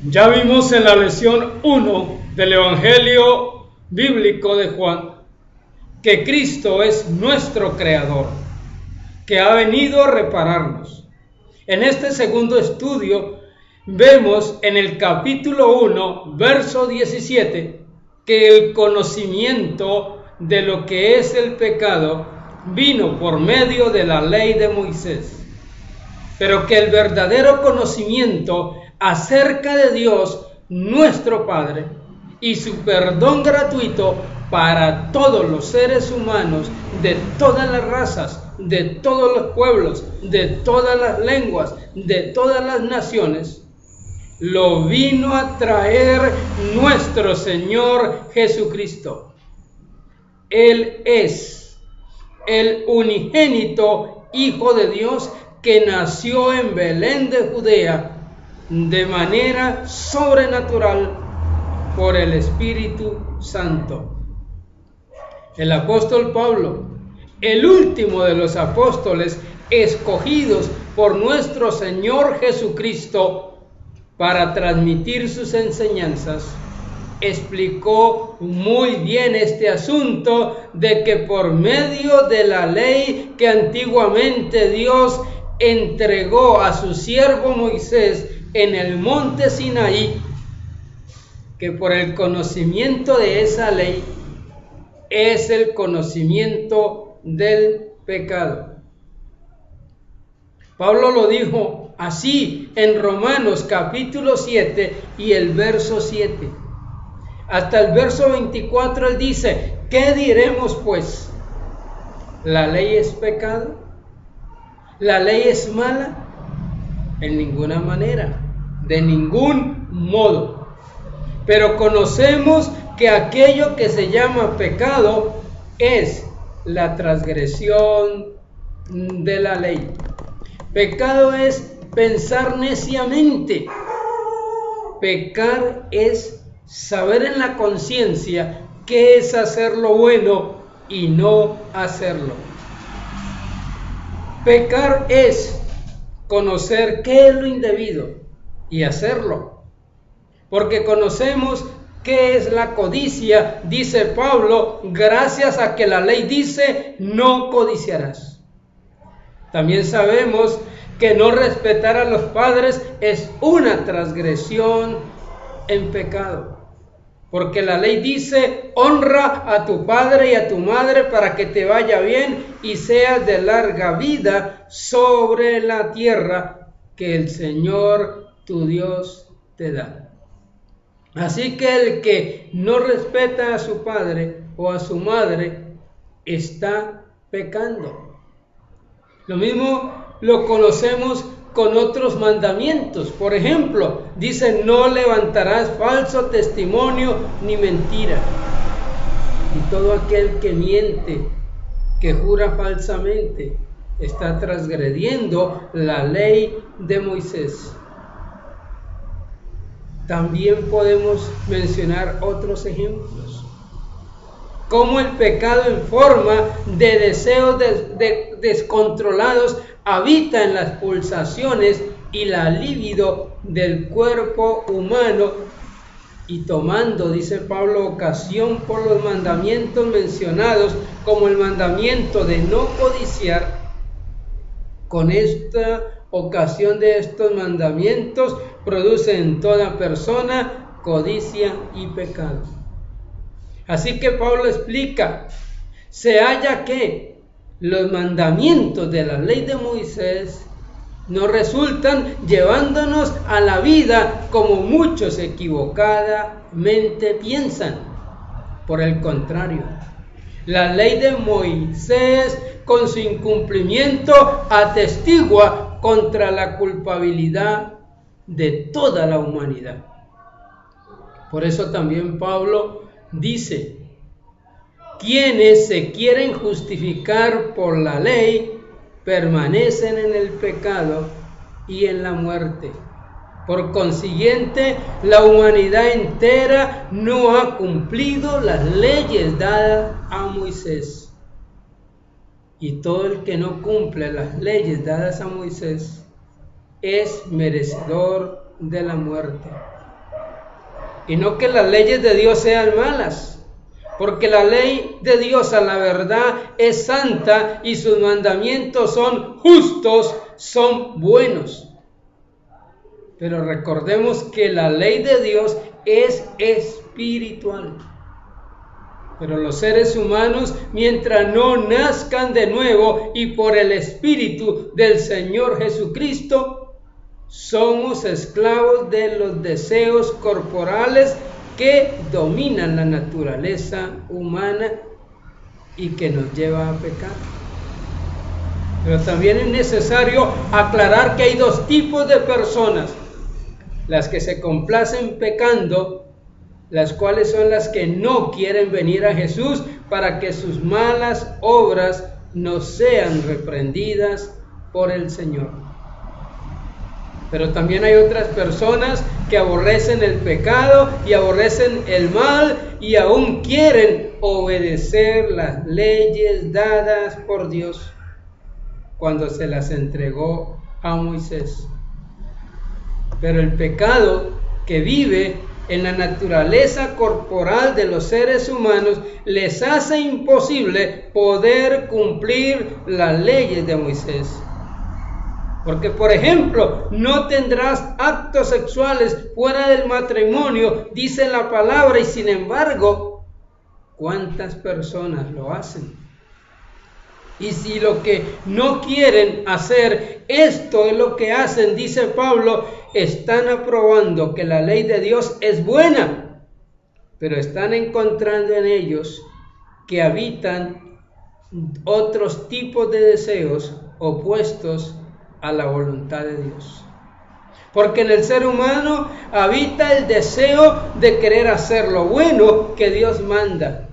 Ya vimos en la lección 1 del Evangelio bíblico de Juan que Cristo es nuestro Creador, que ha venido a repararnos. En este segundo estudio vemos en el capítulo 1, verso 17, que el conocimiento de lo que es el pecado vino por medio de la ley de Moisés, pero que el verdadero conocimiento acerca de Dios, nuestro Padre, y su perdón gratuito para todos los seres humanos de todas las razas, de todos los pueblos, de todas las lenguas, de todas las naciones, lo vino a traer nuestro Señor Jesucristo. Él es el unigénito Hijo de Dios que nació en Belén de Judea de manera sobrenatural por el Espíritu Santo. El apóstol Pablo, el último de los apóstoles escogidos por nuestro Señor Jesucristo para transmitir sus enseñanzas, explicó muy bien este asunto de que por medio de la ley que antiguamente Dios entregó a su siervo Moisés en el monte Sinaí, que por el conocimiento de esa ley es el conocimiento del pecado. Pablo lo dijo así en Romanos capítulo 7 y el verso 7. Hasta el verso 24 él dice: ¿qué diremos pues? ¿La ley es pecado? ¿La ley es mala? En ninguna manera, de ningún modo. Pero conocemos que aquello que se llama pecado es la transgresión de la ley. Pecado es pensar neciamente. Pecar es saber en la conciencia qué es hacer lo bueno y no hacerlo. Pecar es conocer qué es lo indebido y hacerlo. Porque conocemos qué es la codicia, dice Pablo, gracias a que la ley dice: no codiciarás. También sabemos que no respetar a los padres es una transgresión en pecado. Porque la ley dice: honra a tu padre y a tu madre para que te vaya bien y seas de larga vida sobre la tierra que el Señor tu Dios te da. Así que el que no respeta a su padre o a su madre está pecando. Lo mismo lo conocemos con otros mandamientos. Por ejemplo, dice: no levantarás falso testimonio ni mentira. Y todo aquel que miente, que jura falsamente, está transgrediendo la ley de Moisés. También podemos mencionar otros ejemplos. Cómo el pecado en forma de deseos descontrolados habita en las pulsaciones y la libido del cuerpo humano, y tomando, dice Pablo, ocasión por los mandamientos mencionados, como el mandamiento de no codiciar, con esta ocasión de estos mandamientos produce en toda persona codicia y pecado. Así que Pablo explica: se halla que los mandamientos de la ley de Moisés no resultan llevándonos a la vida como muchos equivocadamente piensan. Por el contrario, la ley de Moisés, con su incumplimiento, atestigua contra la culpabilidad de toda la humanidad. Por eso también Pablo dice: quienes se quieren justificar por la ley permanecen en el pecado y en la muerte. Por consiguiente, la humanidad entera no ha cumplido las leyes dadas a Moisés. Y todo el que no cumple las leyes dadas a Moisés es merecedor de la muerte. Y no que las leyes de Dios sean malas, porque la ley de Dios a la verdad es santa y sus mandamientos son justos, son buenos. Pero recordemos que la ley de Dios es espiritual. Pero los seres humanos, mientras no nazcan de nuevo y por el Espíritu del Señor Jesucristo, somos esclavos de los deseos corporales que dominan la naturaleza humana y que nos lleva a pecar. Pero también es necesario aclarar que hay dos tipos de personas: las que se complacen pecando, las cuales son las que no quieren venir a Jesús para que sus malas obras no sean reprendidas por el Señor. Pero también hay otras personas que aborrecen el pecado y aborrecen el mal y aún quieren obedecer las leyes dadas por Dios cuando se las entregó a Moisés. Pero el pecado que vive en la naturaleza corporal de los seres humanos les hace imposible poder cumplir las leyes de Moisés. Porque, por ejemplo, no tendrás actos sexuales fuera del matrimonio, dice la palabra, y sin embargo, ¿cuántas personas lo hacen? Y si lo que no quieren hacer, esto es lo que hacen, dice Pablo, están aprobando que la ley de Dios es buena, pero están encontrando en ellos que habitan otros tipos de deseos opuestos a la voluntad de Dios. Porque en el ser humano habita el deseo de querer hacer lo bueno que Dios manda,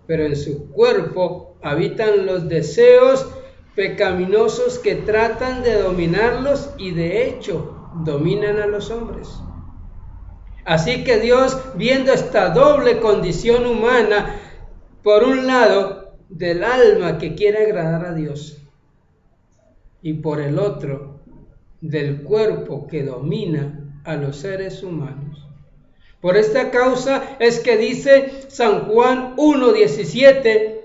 pero en su cuerpo habitan los deseos pecaminosos que tratan de dominarlos y de hecho dominan a los hombres. Así que Dios, viendo esta doble condición humana, por un lado del alma que quiere agradar a Dios y por el otro del cuerpo que domina a los seres humanos. Por esta causa es que dice San Juan 1:17,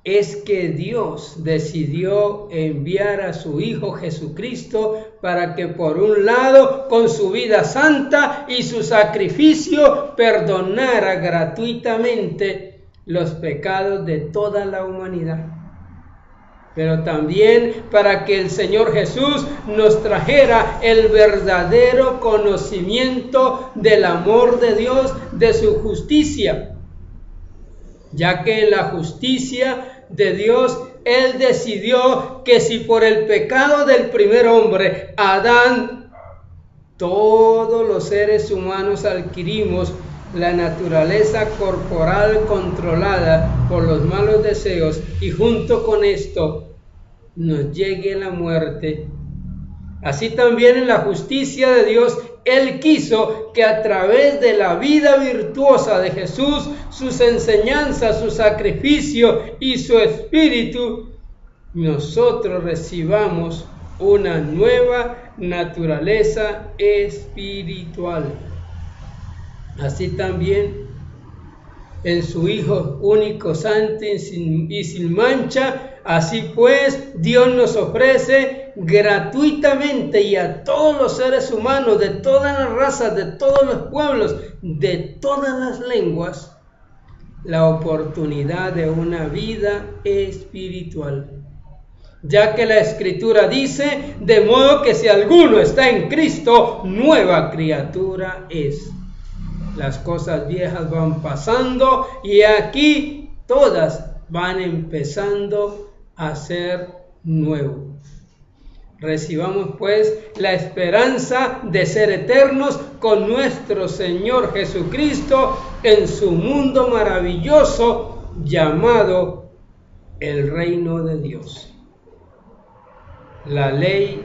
es que Dios decidió enviar a su Hijo Jesucristo para que por un lado, con su vida santa y su sacrificio, perdonara gratuitamente los pecados de toda la humanidad. Pero también para que el Señor Jesús nos trajera el verdadero conocimiento del amor de Dios, de su justicia, ya que en la justicia de Dios, Él decidió que si por el pecado del primer hombre, Adán, todos los seres humanos adquirimos la naturaleza corporal controlada por los malos deseos y junto con esto nos llegue la muerte. Así también en la justicia de Dios, Él quiso que a través de la vida virtuosa de Jesús, sus enseñanzas, su sacrificio y su espíritu, nosotros recibamos una nueva naturaleza espiritual. Así también en su Hijo único, santo y sin mancha. Así pues, Dios nos ofrece gratuitamente y a todos los seres humanos, de todas las razas, de todos los pueblos, de todas las lenguas, la oportunidad de una vida espiritual. Ya que la Escritura dice, de modo que si alguno está en Cristo, nueva criatura es. Las cosas viejas van pasando y aquí todas van empezando a ser nuevo. Recibamos pues la esperanza de ser eternos con nuestro Señor Jesucristo en su mundo maravilloso llamado el reino de Dios. La ley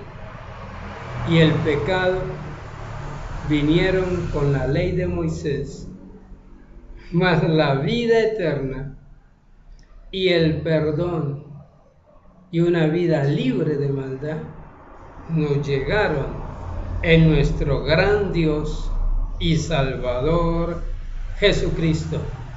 y el pecado vinieron con la ley de Moisés, mas la vida eterna y el perdón y una vida libre de maldad nos llegaron en nuestro gran Dios y Salvador Jesucristo.